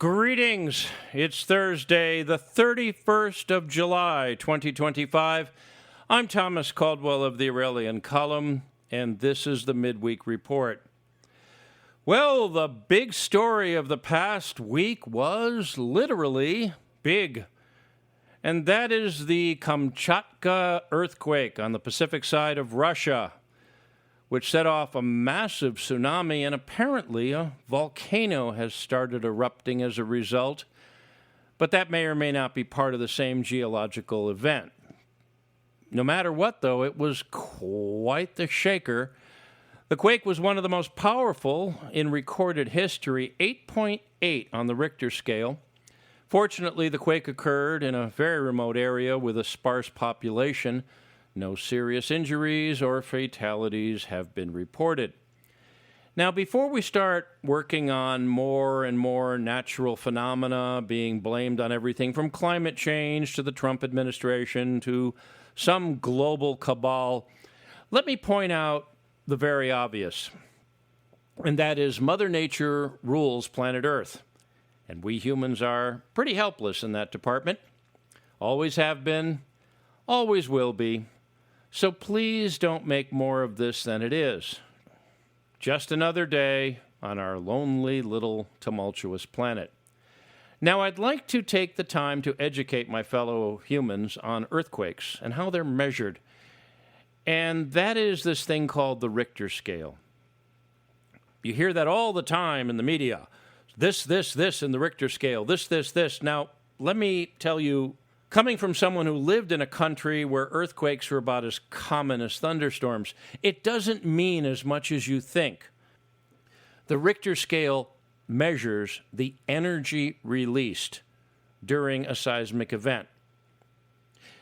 Greetings. It's Thursday, the 31st of July, 2025. I'm Thomas Caldwell of the Aurelian Column, and this is the Midweek Report. Well, the big story of the past week was literally big, and that is the Kamchatka earthquake on the Pacific side of Russia, which set off a massive tsunami, and apparently a volcano has started erupting as a result. But that may or may not be part of the same geological event. No matter what, though, it was quite the shaker. The quake was one of the most powerful in recorded history, 8.8 on the Richter scale. Fortunately, the quake occurred in a very remote area with a sparse population. No serious injuries or fatalities have been reported. Now, before we start working on more and more natural phenomena being blamed on everything from climate change to the Trump administration to some global cabal, let me point out the very obvious, and that is Mother Nature rules planet Earth, and we humans are pretty helpless in that department. Always have been, always will be. So please don't make more of this than it is. Just another day on our lonely little tumultuous planet. Now, I'd like to take the time to educate my fellow humans on earthquakes and how they're measured. And that is this thing called the Richter scale. You hear that all the time in the media. This in the Richter scale. This. Now, let me tell you, coming from someone who lived in a country where earthquakes were about as common as thunderstorms, it doesn't mean as much as you think. The Richter scale measures the energy released during a seismic event.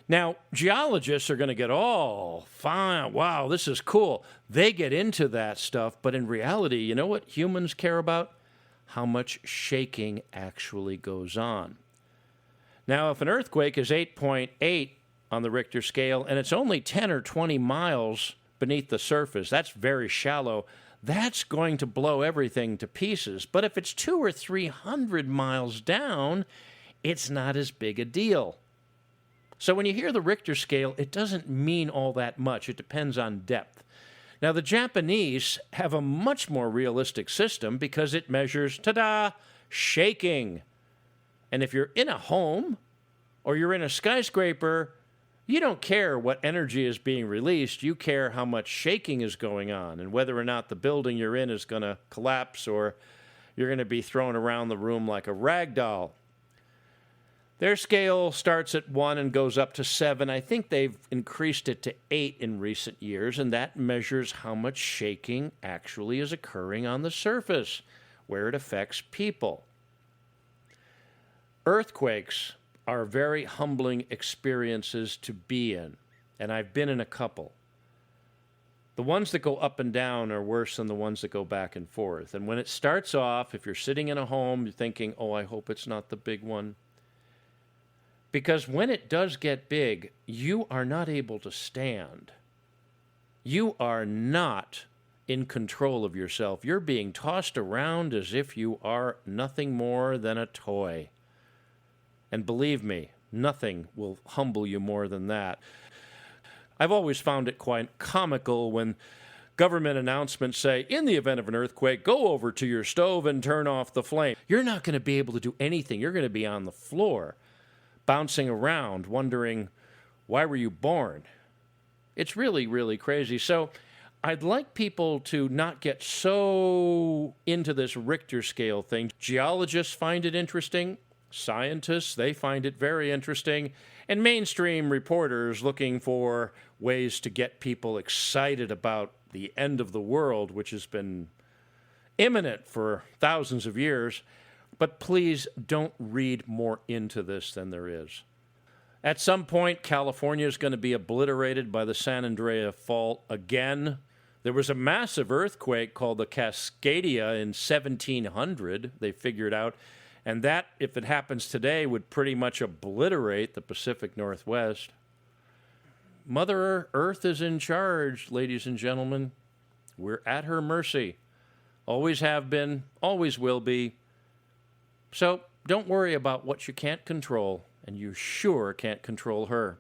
Now, geologists are going to get all fine. Wow, this is cool. They get into that stuff, but in reality, you know what humans care about? How much shaking actually goes on. Now, if an earthquake is 8.8 on the Richter scale and it's only 10 or 20 miles beneath the surface, that's very shallow, that's going to blow everything to pieces. But if it's 200 or 300 miles down, it's not as big a deal. So when you hear the Richter scale, it doesn't mean all that much. It depends on depth. Now, the Japanese have a much more realistic system because it measures, shaking. And if you're in a home or you're in a skyscraper, you don't care what energy is being released. You care how much shaking is going on and whether or not the building you're in is going to collapse or you're going to be thrown around the room like a rag doll. Their scale starts at 1 and goes up to 7. I think they've increased it to 8 in recent years, and that measures how much shaking actually is occurring on the surface, where it affects people. Earthquakes are very humbling experiences to be in, and I've been in a couple. The ones that go up and down are worse than the ones that go back and forth. And when it starts off, if you're sitting in a home, you're thinking, oh, I hope it's not the big one. Because when it does get big, you are not able to stand. You are not in control of yourself. You're being tossed around as if you are nothing more than a toy. And believe me, nothing will humble you more than that. I've always found it quite comical when government announcements say, in the event of an earthquake, go over to your stove and turn off the flame. You're not going to be able to do anything. You're going to be on the floor, bouncing around, wondering, why were you born? It's really, really crazy. So I'd like people to not get so into this Richter scale thing. Geologists find it interesting. Scientists, they find it very interesting. And mainstream reporters looking for ways to get people excited about the end of the world, which has been imminent for thousands of years. But please don't read more into this than there is. At some point, California is going to be obliterated by the San Andreas Fault again. There was a massive earthquake called the Cascadia in 1700, they figured out. And that, if it happens today, would pretty much obliterate the Pacific Northwest. Mother Earth is in charge, ladies and gentlemen. We're at her mercy. Always have been, always will be. So don't worry about what you can't control, and you sure can't control her.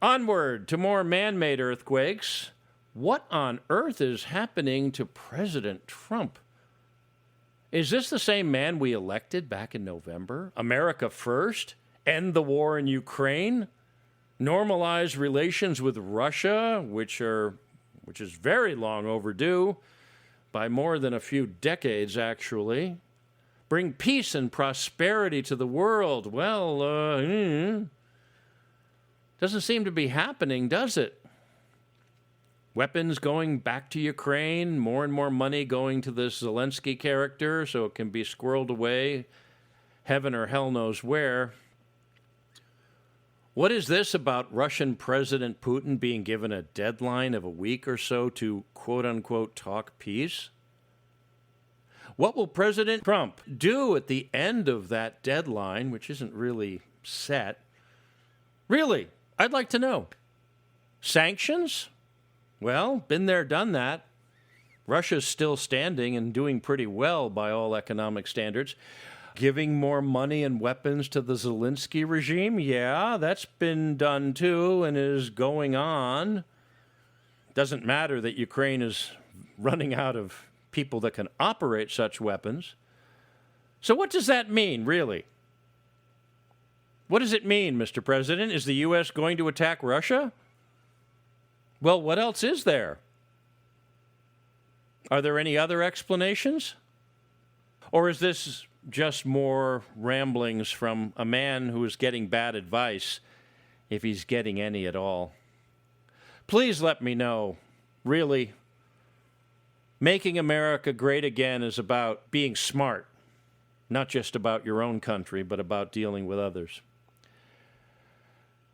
Onward to more man-made earthquakes. What on earth is happening to President Trump? Is this the same man we elected back in November? America first? End the war in Ukraine? Normalize relations with Russia, which is very long overdue, by more than a few decades, actually. Bring peace and prosperity to the world. Well, doesn't seem to be happening, does it? Weapons going back to Ukraine, more and more money going to this Zelensky character so it can be squirreled away, heaven or hell knows where. What is this about Russian President Putin being given a deadline of a week or so to quote-unquote talk peace? What will President Trump do at the end of that deadline, which isn't really set? Really, I'd like to know. Sanctions? Well, been there, done that. Russia's still standing and doing pretty well by all economic standards. Giving more money and weapons to the Zelensky regime? Yeah, that's been done too and is going on. Doesn't matter that Ukraine is running out of people that can operate such weapons. So what does that mean, really? What does it mean, Mr. President? Is the U.S. going to attack Russia? Well, what else is there? Are there any other explanations? Or is this just more ramblings from a man who is getting bad advice, if he's getting any at all? Please let me know. Really, making America great again is about being smart, not just about your own country, but about dealing with others.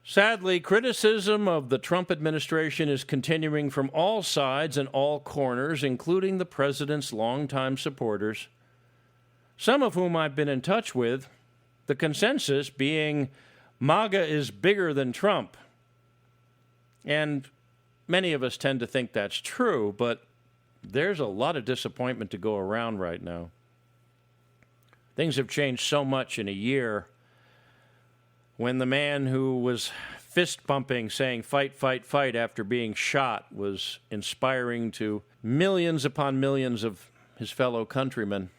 Sadly, criticism of the Trump administration is continuing from all sides and all corners, including the president's longtime supporters, some of whom I've been in touch with, the consensus being MAGA is bigger than Trump. And many of us tend to think that's true, but there's a lot of disappointment to go around right now. Things have changed so much in a year. When the man who was fist-pumping, saying fight, fight, fight after being shot was inspiring to millions upon millions of his fellow countrymen.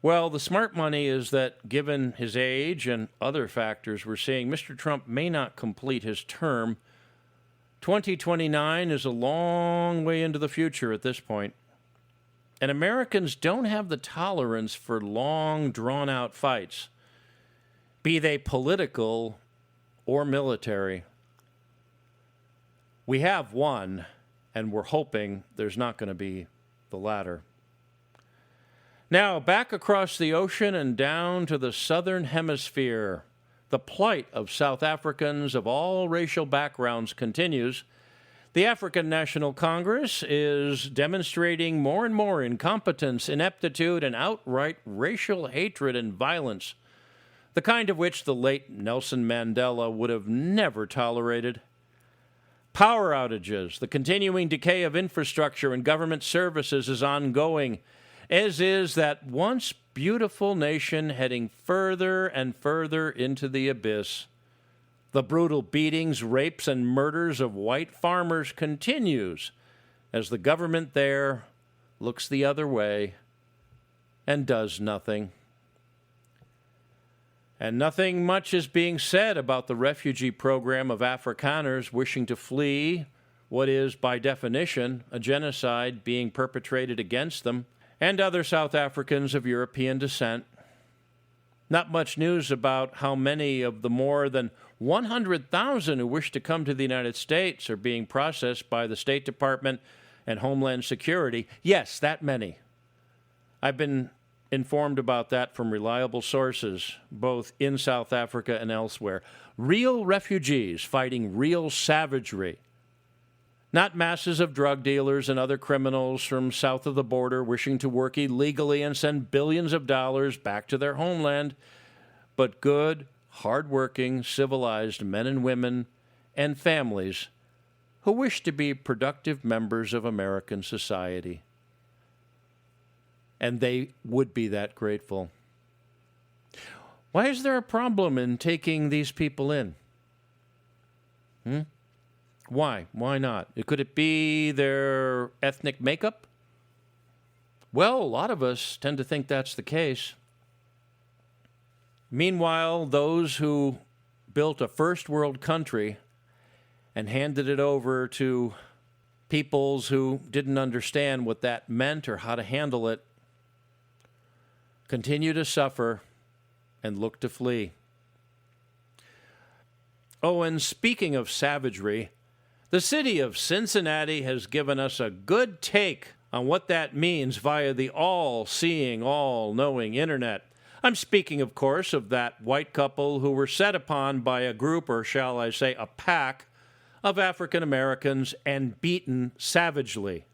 Well, the smart money is that given his age and other factors we're seeing, Mr. Trump may not complete his term. 2029 is a long way into the future at this point. And Americans don't have the tolerance for long, drawn-out fights, be they political or military. We have one, and we're hoping there's not going to be the latter. Now, back across the ocean and down to the southern hemisphere, the plight of South Africans of all racial backgrounds continues. The African National Congress is demonstrating more and more incompetence, ineptitude, and outright racial hatred and violence, the kind of which the late Nelson Mandela would have never tolerated. Power outages, the continuing decay of infrastructure and government services is ongoing, as is that once beautiful nation heading further and further into the abyss. The brutal beatings, rapes, and murders of white farmers continues as the government there looks the other way and does nothing. And nothing much is being said about the refugee program of Afrikaners wishing to flee what is, by definition, a genocide being perpetrated against them, and other South Africans of European descent. Not much news about how many of the more than 100,000 who wish to come to the United States are being processed by the State Department and Homeland Security. Yes, that many. I've been informed about that from reliable sources, both in South Africa and elsewhere. Real refugees fighting real savagery. Not masses of drug dealers and other criminals from south of the border wishing to work illegally and send billions of dollars back to their homeland, but good, hard-working, civilized men and women and families who wish to be productive members of American society. And they would be that grateful. Why is there a problem in taking these people in? Why? Why not? Could it be their ethnic makeup? Well, a lot of us tend to think that's the case. Meanwhile, those who built a first world country and handed it over to peoples who didn't understand what that meant or how to handle it continue to suffer and look to flee. Oh, and speaking of savagery, the city of Cincinnati has given us a good take on what that means via the all-seeing, all-knowing internet. I'm speaking, of course, of that white couple who were set upon by a group, or shall I say a pack, of African Americans and beaten savagely.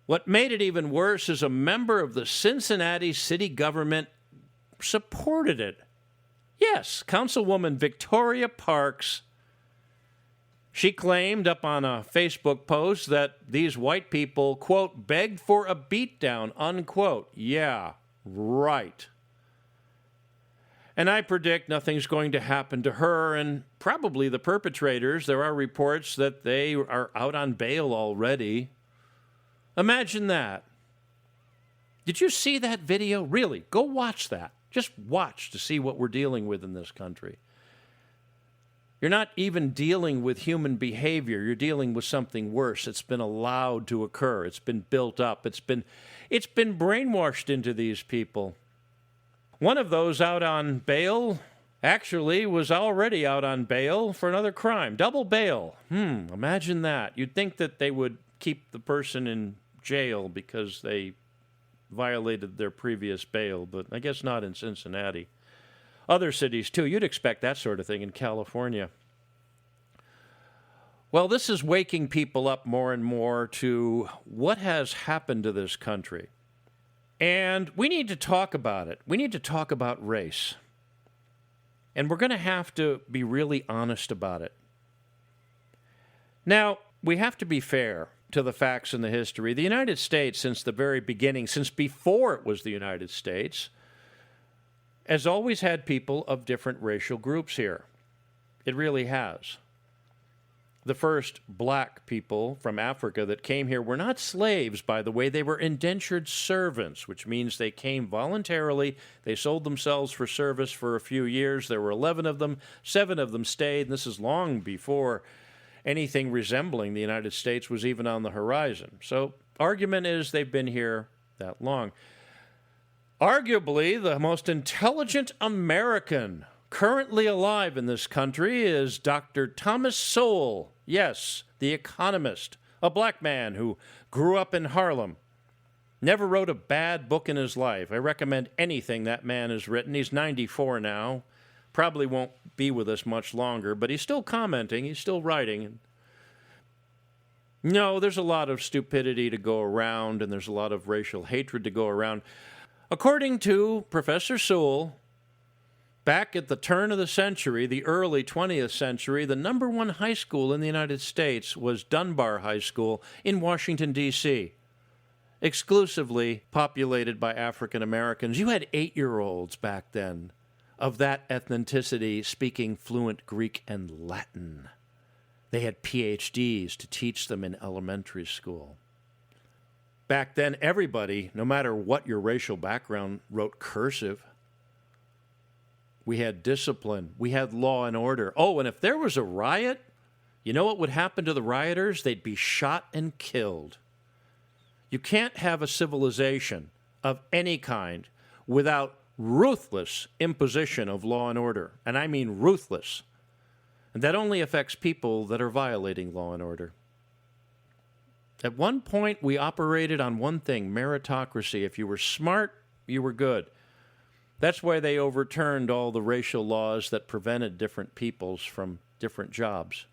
What made it even worse is a member of the Cincinnati city government supported it. Yes, Councilwoman Victoria Parks. She claimed up on a Facebook post that these white people, quote, begged for a beatdown, unquote. Yeah, right. And I predict nothing's going to happen to her and probably the perpetrators. There are reports that they are out on bail already. Imagine that. Did you see that video? Really, go watch that. Just watch to see what we're dealing with in this country. You're not even dealing with human behavior. You're dealing with something worse. It's been allowed to occur. It's been built up. It's been brainwashed into these people. One of those out on bail actually was already out on bail for another crime. Double bail. Imagine that. You'd think that they would keep the person in jail because they violated their previous bail, but I guess not in Cincinnati. Other cities, too. You'd expect that sort of thing in California. Well, this is waking people up more and more to what has happened to this country. And we need to talk about it. We need to talk about race. And we're going to have to be really honest about it. Now, we have to be fair to the facts and the history. The United States, since the very beginning, since before it was the United States, has always had people of different racial groups here. It really has. The first black people from Africa that came here were not slaves, by the way. They were indentured servants, which means they came voluntarily. They sold themselves for service for a few years. There were 11 of them. 7 of them stayed, and this is long before anything resembling the United States was even on the horizon. So argument is they've been here that long. Arguably, the most intelligent American currently alive in this country is Dr. Thomas Sowell. Yes, the economist, a black man who grew up in Harlem. Never wrote a bad book in his life. I recommend anything that man has written. He's 94 now. Probably won't be with us much longer, but he's still commenting. He's still writing. No, there's a lot of stupidity to go around, and there's a lot of racial hatred to go around. According to Professor Sowell, back at the turn of the century, the early 20th century, the number one high school in the United States was Dunbar High School in Washington, D.C., exclusively populated by African Americans. You had 8-year-olds back then of that ethnicity speaking fluent Greek and Latin. They had PhDs to teach them in elementary school. Back then, everybody, no matter what your racial background, wrote cursive. We had discipline. We had law and order. Oh, and if there was a riot, you know what would happen to the rioters? They'd be shot and killed. You can't have a civilization of any kind without ruthless imposition of law and order. And I mean ruthless. And that only affects people that are violating law and order. At one point, we operated on one thing, meritocracy. If you were smart, you were good. That's why they overturned all the racial laws that prevented different peoples from different jobs.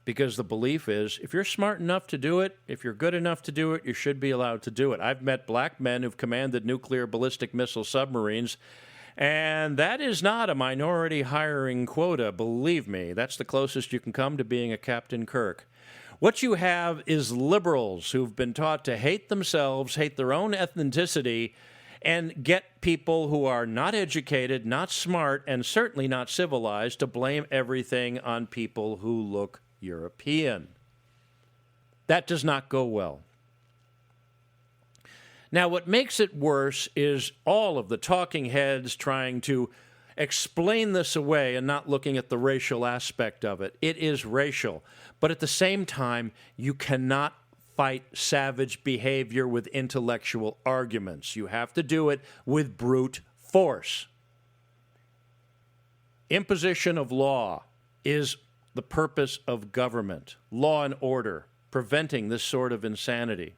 Because the belief is, if you're smart enough to do it, if you're good enough to do it, you should be allowed to do it. I've met black men who've commanded nuclear ballistic missile submarines, and that is not a minority hiring quota, believe me. That's the closest you can come to being a Captain Kirk. What you have is liberals who've been taught to hate themselves, hate their own ethnicity, and get people who are not educated, not smart, and certainly not civilized to blame everything on people who look European. That does not go well. Now, what makes it worse is all of the talking heads trying to explain this away and not looking at the racial aspect of it. It is racial. But at the same time, you cannot fight savage behavior with intellectual arguments. You have to do it with brute force. Imposition of law is the purpose of government, law and order, preventing this sort of insanity.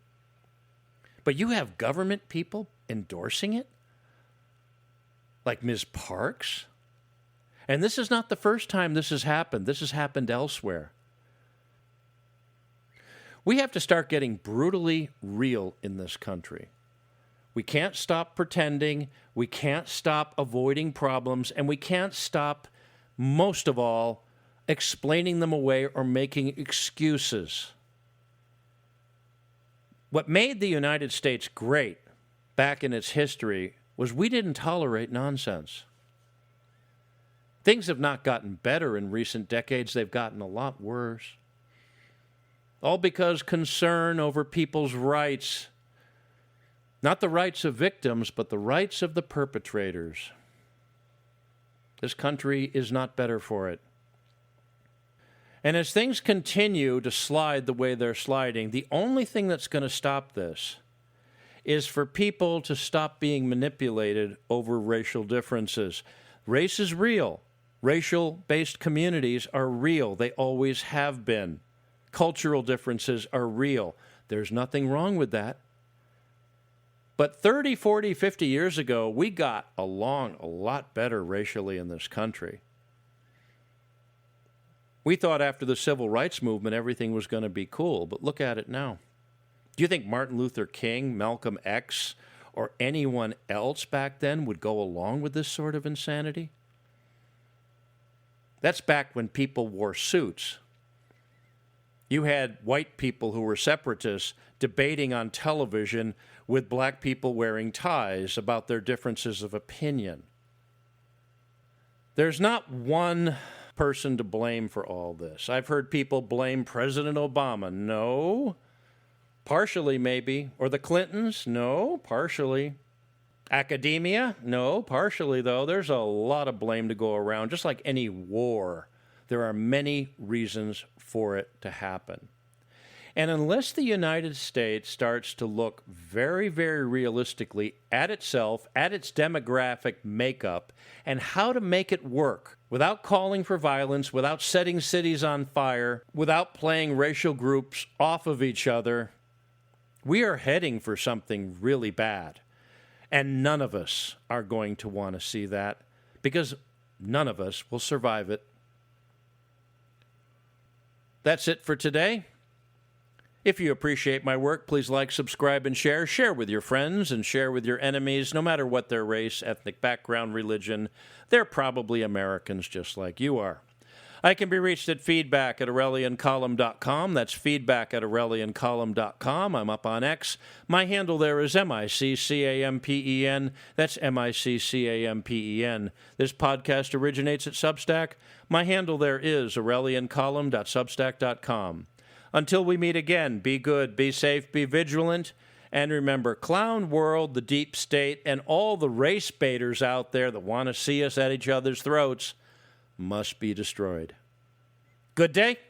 But you have government people endorsing it? Like Ms. Parks? And this is not the first time this has happened. This has happened elsewhere. We have to start getting brutally real in this country. We can't stop pretending. We can't stop avoiding problems. And we can't stop, most of all, explaining them away or making excuses. What made the United States great back in its history was we didn't tolerate nonsense. Things have not gotten better in recent decades. They've gotten a lot worse. All because concern over people's rights, not the rights of victims, but the rights of the perpetrators. This country is not better for it. And as things continue to slide the way they're sliding, the only thing that's going to stop this is for people to stop being manipulated over racial differences. Race is real. Racial-based communities are real. They always have been. Cultural differences are real. There's nothing wrong with that. But 30, 40, 50 years ago, we got along a lot better racially in this country. We thought after the civil rights movement everything was going to be cool, but look at it now. Do you think Martin Luther King, Malcolm X, or anyone else back then would go along with this sort of insanity? That's back when people wore suits. You had white people who were separatists debating on television with black people wearing ties about their differences of opinion. There's not one person to blame for all this. I've heard people blame President Obama. No. Partially, maybe. Or the Clintons? No. Partially. Academia? No. Partially, though. There's a lot of blame to go around. Just like any war, there are many reasons for it to happen. And unless the United States starts to look very, very realistically at itself, at its demographic makeup, and how to make it work without calling for violence, without setting cities on fire, without playing racial groups off of each other, we are heading for something really bad. And none of us are going to want to see that because none of us will survive it. That's it for today. If you appreciate my work, please like, subscribe, and share. Share with your friends and share with your enemies. No matter what their race, ethnic background, religion, they're probably Americans just like you are. I can be reached at feedback@aureliancolumn.com. That's feedback@aureliancolumn.com. I'm up on X. My handle there is MICCAMPEN. That's MICCAMPEN. This podcast originates at Substack. My handle there is aureliancolumn.substack.com. Until we meet again, be good, be safe, be vigilant, and remember, Clown World, the Deep State, and all the race baiters out there that want to see us at each other's throats must be destroyed. Good day.